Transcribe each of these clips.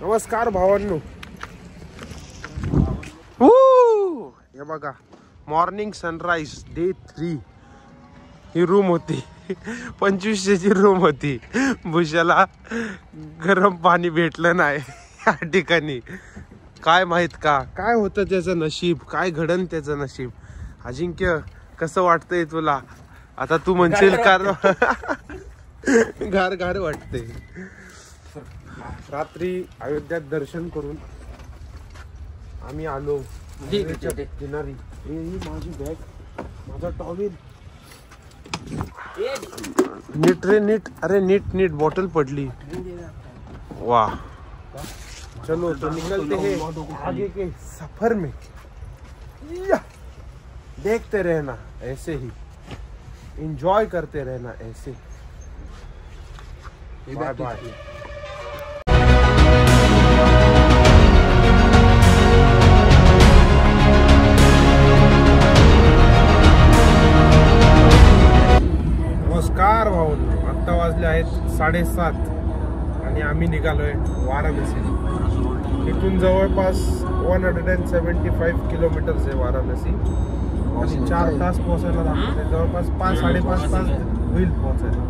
नमस्कार भावांनो. हे बघा मॉर्निंग सनराइज डे 3. ही रूम होती 2500ची रूम होती. भुशाला गरम पाणी भेटलं नाही या ठिकाणी. काय माहित का काय होतं त्याचं नशीब, काय घडन त्याचं नशीब. अजिंक्य कसं वाटतंय तुला आता? तू म्हणशील कार गार गार वाटते. रात्री अयोध्यात दर्शन करून आम्ही आलो किनारी. ही माझी बॅग, माझा टॉवेल. नीट रे नीट. अरे नीट नीट बॉटल पडली. वाह चलो तो निकलते हैं आगे के सफर में. देखते रहना ऐसे ही, एंजॉय करते रहना ऐसे. Bye bye. नमस्कार भाऊ. आत्ता वाजले आहेत 7:30 आणि आम्ही निघालोय वाराणसी. इथून जवळपास 175 किलोमीटर्स आहे वाराणसी आणि 4 तास पोहोचायला लागते. जवळपास 5-5.5 तास होईल पोहोचायला,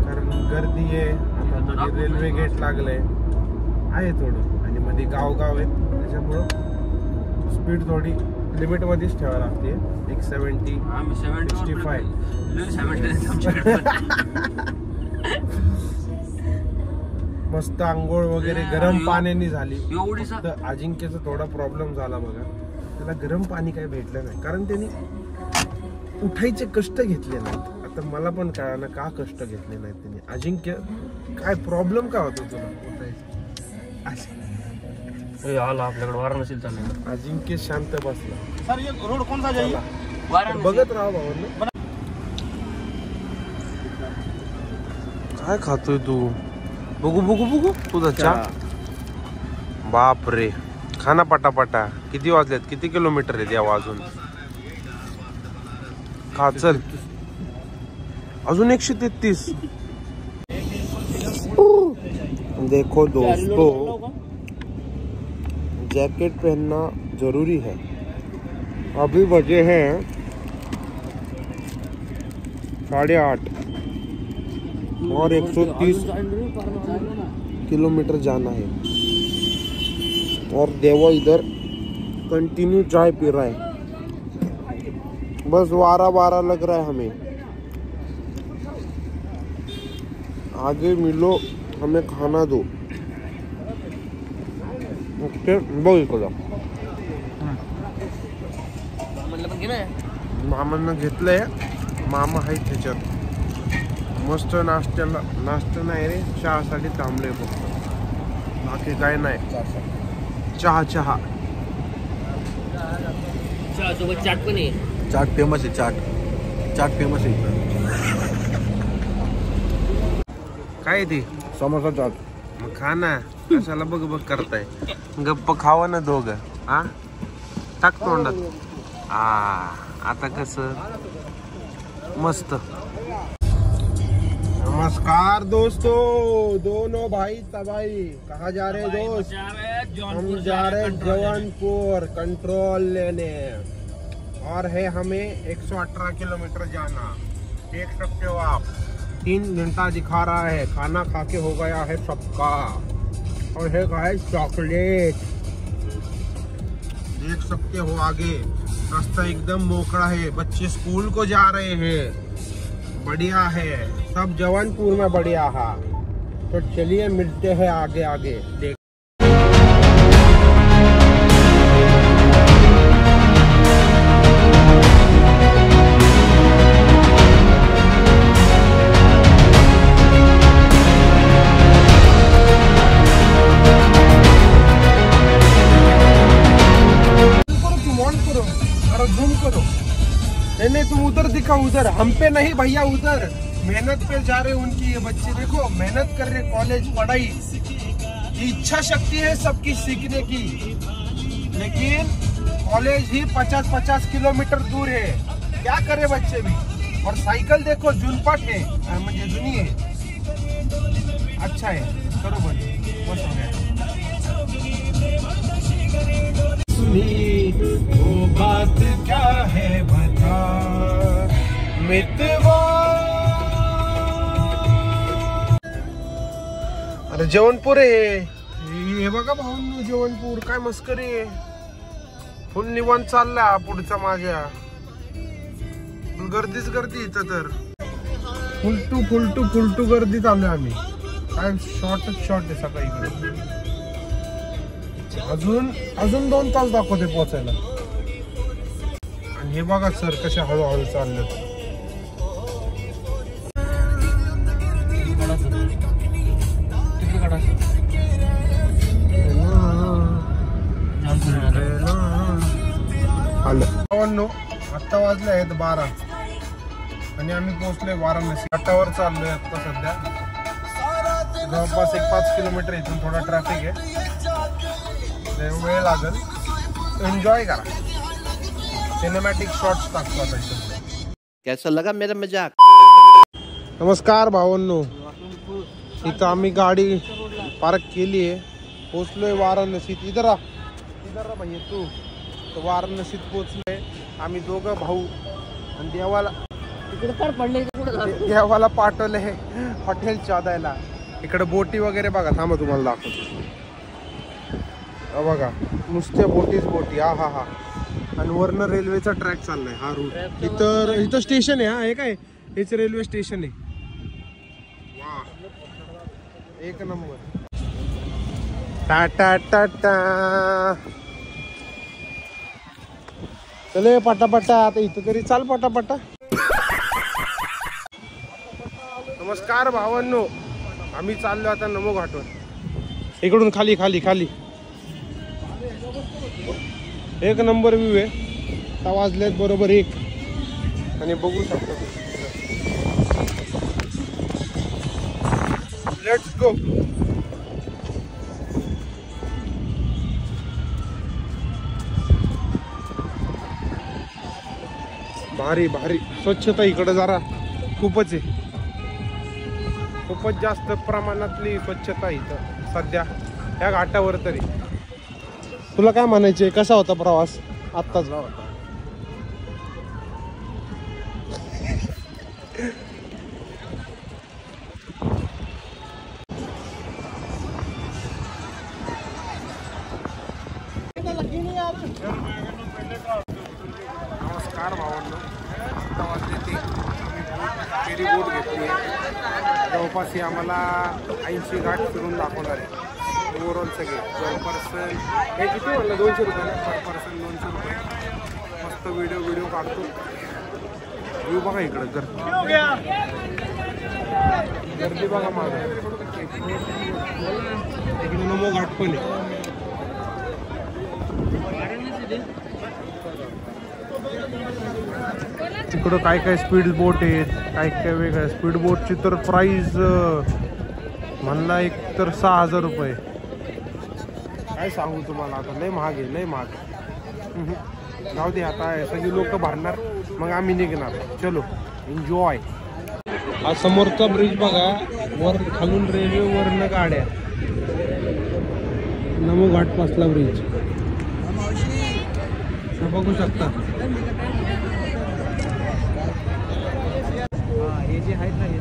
कारण गर्दी आहे. आता रेल्वे गेट लागलंय आहे थोडं आणि मध्ये गाव आहे, त्याच्यामुळं स्पीड थोडी लिमिट मध्येच ठेवावी लागते. 170 65. मस्त आंघोळ वगैरे गरम पाण्याने झाली. तर अजिंक्यचा थोडा प्रॉब्लेम झाला बघा. त्याला गरम पाणी काही भेटलं नाही, कारण त्यांनी उठायचे कष्ट घेतले नाहीत. आता मला पण कळालं का कष्ट घेतले नाहीत त्यांनी. अजिंक्य काय प्रॉब्लेम काय होतो तुला उठायचं? आपल्याकडे वाराणसी चाललं. अजिंक्य शांत बसला. सर ये रोड कौन सा जाइए? बघत राहा भाऊ. काय खातोय तू? बघू बघू बघू तुझा चहा. बाप रे. खाना पटापटा. किती वाजलेत? किती किलोमीटर आहेत यावं अजून? खा चल. अजून 133. देखो दोस्तों, जैकेट पहनना जरूरी है. अभी बजे हैं 8:30 और 130 किलोमीटर जाना है. और देवा इधर कंटिन्यू चाय पी रहा है. बस 12 लग रहा है हमें. आगे मिलो, हमें खाना दो. ओके बघ. मामांना घेतलंय. मामा आहे त्याच्यात. मस्त नाश्ता नाही रे, चहासाठी थांबले फक्त, बाकी काय नाही. चहा सोबत चाट पण आहे. चाट फेमस आहे. चाट फेमस आहे. काय ते समोसा चाट. मग खा ना. कशाला बघ करताय? गप्प खावा ना दोघं. हा टाक तोंडात. आता कसं मस्त. नमस्कार दोस्तों. दोनों भाई तबाई. कहाँ जा रहे दोस्त? हम जा रहे जौनपुर कंट्रोल लेने. और है हमें 118 किलोमीटर जाना. देख सकते हो आप, 3 घंटा दिखा रहा है. खाना खा के हो गया है सबका. और है गाइस चॉकलेट. देख सकते हो आगे रास्ता एकदम मोकड़ा है. बच्चे स्कूल को जा रहे हैं. बढ़िया है सब. जौनपुर में बढ़िया है. तो चलिए मिलते हैं आगे. देख नहीं, तुम उधर दिखा. उधर हम पे नहीं भैया, उधर मेहनत पे जा रहे उनकी. ये बच्चे देखो मेहनत कर रहे. कॉलेज पढ़ाई, इच्छा शक्ति है सबकी सीखने की, लेकिन कॉलेज ही 50-50 किलोमीटर दूर है. क्या करे बच्चे भी. और साइकिल देखो जुनपट है, म्हणजे जुनी है. अच्छा है. करो बंद. बस हो गया. अपनी वो बात क्या है बता मितवा। अरे जेवणपूर आहे हे बघा भाऊंनो, जेवणपूर काय मस्करी आहे. फुल निवांत चालला पुढचा माझ्या. गर्दीच गर्दी इथं तर फुलटू गर्दी चालू आम्ही. काय शॉर्टच शॉर्ट आहे सकाळी इकडे. अजून 2 तास दाखवते पोहोचायला. आणि हे बघा सर कसे हळूहळू चालले. आता वाजले आहेत 12 आणि आम्ही पोहोचलोय वाराणसी. घाटावर चाललोय आता सध्या. जवळपास 5 किलोमीटर इथून थोडा ट्रॅफिक आहे, वेळ लागेल. एन्जॉय करा. सिनेमॅटिक शॉट्स टाकतो आता इथं. कैसा लगा मेरा मजाक? नमस्कार भावांनो, इथं आम्ही गाडी पार्क केली आहे. पोहोचलोय वाराणसीत. इधर भैया तू. तर वाराणसीत पोहोचलोय आम्ही दोघं भाऊ. आणि देवाला पाठवले हॉटेल शोधायला. इकडे बोटी वगैरे बघा, थांबा तुम्हाला दाखवतो. बघा नुसत्या बोटी. हा. आणि वरनं रेल्वेचा ट्रॅक चाललाय हा रूट. इथं स्टेशन आहे. हा हे काय हेच रेल्वे स्टेशन आहे. वा, एक नंबर. टाटा चले पटापटा. आता इथं तरी चाल पटापटा. नमस्कार भावांनो, आम्ही चाललो आता नमो घाटवर. इकडून खाली एक नंबर व्ह्यू आहे. आता वाजलेत बरोबर 1 आणि बघू शकतो. Let's go. भारी स्वच्छता इकडे जरा खूपच आहे. खूपच जास्त प्रमाणातली स्वच्छता इथं सध्या ह्या घाटावर तरी. तुला काय म्हणायचे, कसा होता प्रवास आत्ताचा? नमस्कार भावांनो, आता वाजले 3. आम्ही फेरी बोट घेतली आहे. जवळपास आम्हाला 80 घाट फिरून दाखवणार आहे. ओव्हरऑल सगळे पर पर्सन हे किती म्हणलं 200 रुपये पर पर्सन. 200 रुपये. मस्त व्हिडिओ काढतो. व्ह्यू बघा इकडं गर्दी बघा मागं. इकडे नमो घाट पण आहे. तिकडं काय स्पीड बोट आहेत, काय वेगळ्या. स्पीड बोटची तर प्राइस म्हणला एक तर 6000 रुपये. काय सांगू तुम्हाला, आता लय महाग आहे, लय महाग. जाऊ दे आता, सगळी लोक भरणार मग आम्ही निघणार. चलो एन्जॉय. हा समोरचा ब्रिज बघा, वर खालून रेल्वे वरनं गाड्या. नमो घाट पासला ब्रिज बघू शकता. हे जे आहेत ना, हे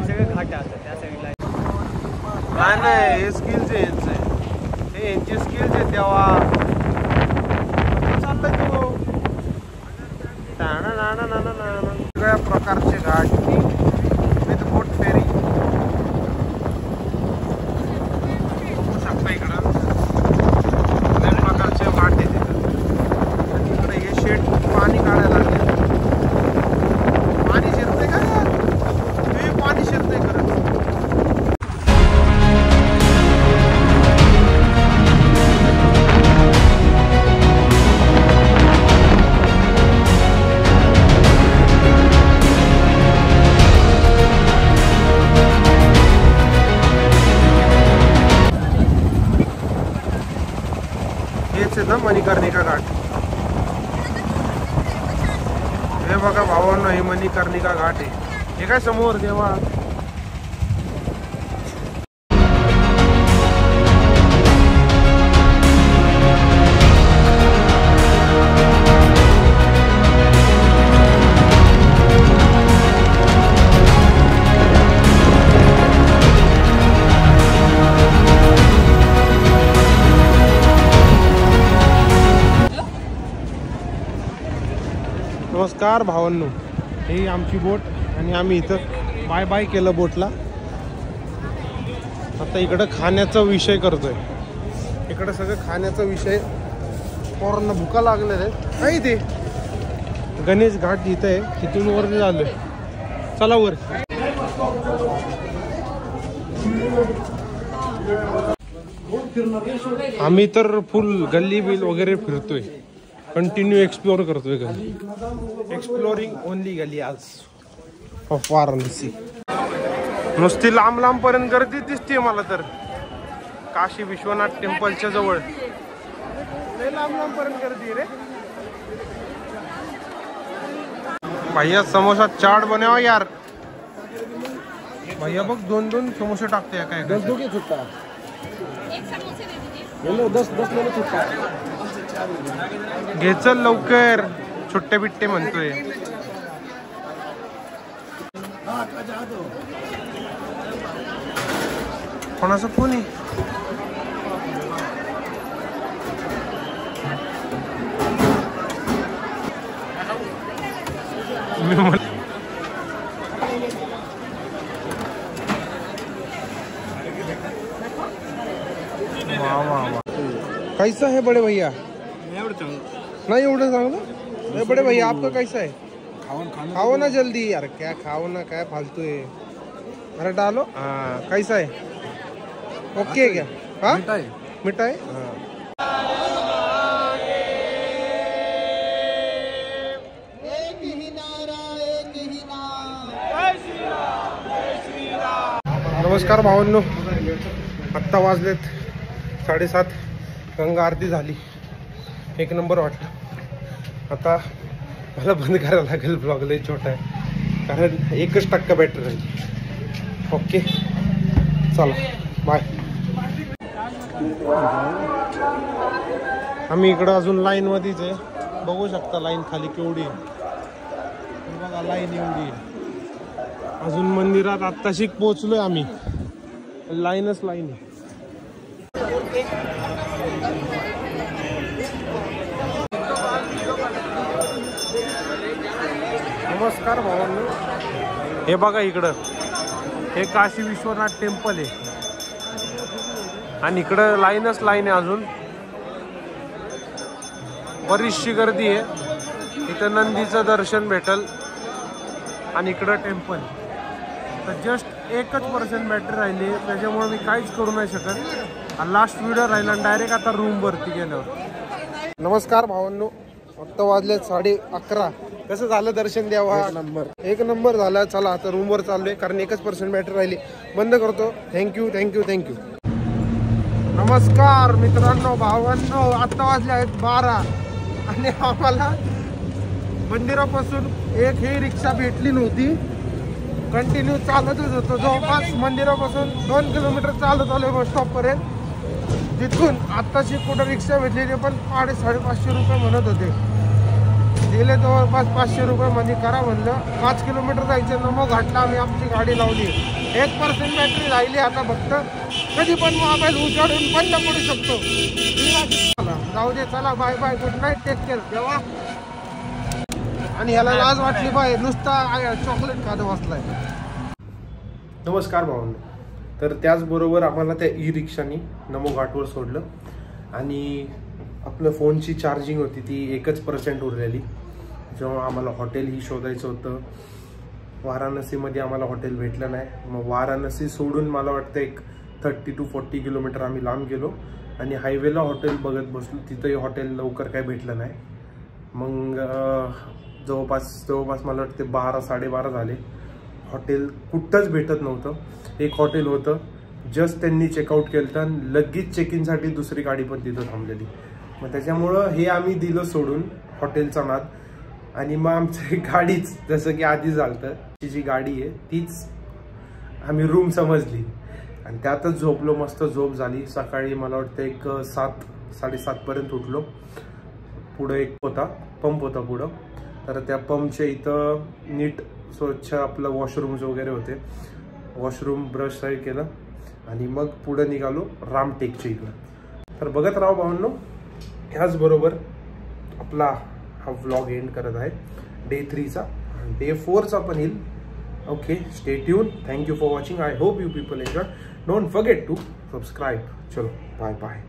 सगळे घाट असतात त्या साईडला. नाही हे स्किल्स आहे यांचे. हे यांची स्किल्स आहे. तेव्हा चाललंय तो सगळ्या प्रकारचे घाट विथ बोट फेरी. बघू शकता इकडं अनेक प्रकारचे घाट आहे तिथं. आणि इकडे हे शेड पाणी काढायला लागले. पाणी शिरते का? पाणी शिरते खरं. ना मणिकर्णिका घाट. हे बघा भावांनो, हे मणिकर्णिका घाट आहे. हे काय समोर देवा. नमस्कार भावांनो, ही आमची बोट आणि आम्ही इथं बाय बाय केलं बोटला. आता इकडं खाण्याचा विषय करतोय. इकडं सगळं खाण्याचा विषय. पोरांना भुका लागलेल्या आहेत. नाही ते गणेश घाट इथं आहे, तिथून वर झालोय. चला वर. आम्ही तर फुल गल्ली बिल वगैरे फिरतोय. कंटिन्यू एक्सप्लोर करतोय गल्ली. एक्सप्लोरिंग ओनली गल्ली आज ऑफ वाराणसी. नुसती लांब लांब पर्यंत गर्दी दिसते मला तर. काशी विश्वनाथ टेम्पलच्या जवळ लांब लांब पर्यंत गर्दी रे. भैया समोसा चाट बनवा यार. भैया बघ 2-2 समोसे टाकते. काय घे चल लवकर. छुट्टे बिट्टे म्हणतोय. कोणाचा फोन आहे? कैसा है बड़े भैया? नहीं एवढं चांगलं. बड़े भैया आपका कैसा है? खाओ ना जल्दी यार. क्या खाओ ना, काय फालतू है. अरे डालो. हाँ कैसा है? ओके क्या? हाँ मिठाई. हाँ नमस्कार भावांनो, आत्ता वाजलेत 7:30. गंगा आरती झाली. एक नंबर वाटलं. आता मला बंद करायला लागेल. ब्लॉग लय छोटा आहे कारण 1% बॅटरी राहील. ओके चला बाय. आम्ही इकडं अजून लाईन मध्येच आहे. बघू शकता लाईन खाली केवढी आहे. बघा लाईन एवढी आहे. अजून मंदिरात आत्ताशी पोहोचलोय आम्ही. लाईनच लाईन आहे. नमस्कार भावांनो, हे बघा इकडं हे काशी विश्वनाथ टेम्पल आहे आणि इकडं लाईनच लाईन आहे. अजून बरीचशी गर्दी आहे. इथं नंदीचं दर्शन भेटल आणि इकडं टेम्पल. तर जस्ट 1% बॅटरी राहिली, त्याच्यामुळे मी काहीच करू नाही शकत. लास्ट व्हिडिओ राहिला आणि डायरेक्ट आता रूम वरती गेल्यावर. नमस्कार भावांनो, फक्त वाजले 11:30. कसं झालं दर्शन द्यावा? एक नंबर झाला. चला आता रूम वर चाललोय कारण 1% बॅटरी राहिली. बंद करतो. थँक्यू. नमस्कार मित्रांनो, भावांनो, आता वाजले आहेत 12 आणि आम्हाला मंदिरापासून एक ही रिक्षा भेटली नव्हती. कंटिन्यू चालतच होतो. जवळपास मंदिरापासून 2 किलोमीटर चालत आलो बस स्टॉप पर्यंत. तिथून आत्ताशी कुठं रिक्षा भेटलेली पण 550 रुपये म्हणत होते. दिले जवळपास 500 रुपये मध्ये करा म्हणलं. 5 किलोमीटर जायचं. नमो घाटला आम्ही आमची गाडी लावली. 1% बॅटरी राहिली आता फक्त. कधी पण मोबाईल उजाडून बंद पडू शकतो. जाऊ दे. चला bye bye. Good night. Take care. देवा. आणि ह्याला लाज वाटली पाहिजे. नुसता चॉकलेट खात बसलाय. नमस्कार भावांनो, तर त्याचबरोबर आम्हाला त्या ई रिक्षानी नमो घाटवर सोडलं आणि आपलं फोनची चार्जिंग होती ती 1% उरलेली. जेव्हा आम्हाला हॉटेलही शोधायचं होतं. वाराणसीमध्ये आम्हाला हॉटेल भेटलं नाही. मग वाराणसी सोडून मला वाटतं एक 30 to 40 किलोमीटर आम्ही लांब गेलो आणि हायवेला हॉटेल बघत बसलो. तिथंही हॉटेल लवकर काय भेटलं नाही. मग जवळपास मला वाटते 12-12:30 झाले. हॉटेल कुठंच भेटत नव्हतं. एक हॉटेल होतं, जस्ट त्यांनी चेकआउट केलं तर लगेच चेक इनसाठी दुसरी गाडी पण तिथं थांबलेली. मग त्याच्यामुळं हे आम्ही दिलं सोडून हॉटेलचा नाद. आणि मग आमची गाडीच जसं की आधी झालं ती जी गाडी आहे तीच आम्ही रूम समजली आणि त्यातच झोपलो. मस्त झोप झाली. सकाळी मला वाटतं एक 7-7:30 पर्यंत उठलो. पुढं एक पंप होता पुढं. तर त्या पंपच्या इथं नीट स्वच्छ आपलं वॉशरूम्स वगैरे होते. वॉशरूम ब्रश साईड केलं आणि मग पुढे निघालो रामटेकच्या इकडं. तर बघत राहा भावांनो. ह्याचबरोबर आपला हा व्लॉग एंड करत आहे. डे 3चा, डे 4चा पण येईल. Okay, stay tune. Thank you for watching. I hope you people enjoy. Don't forget to subscribe. चलो बाय बाय.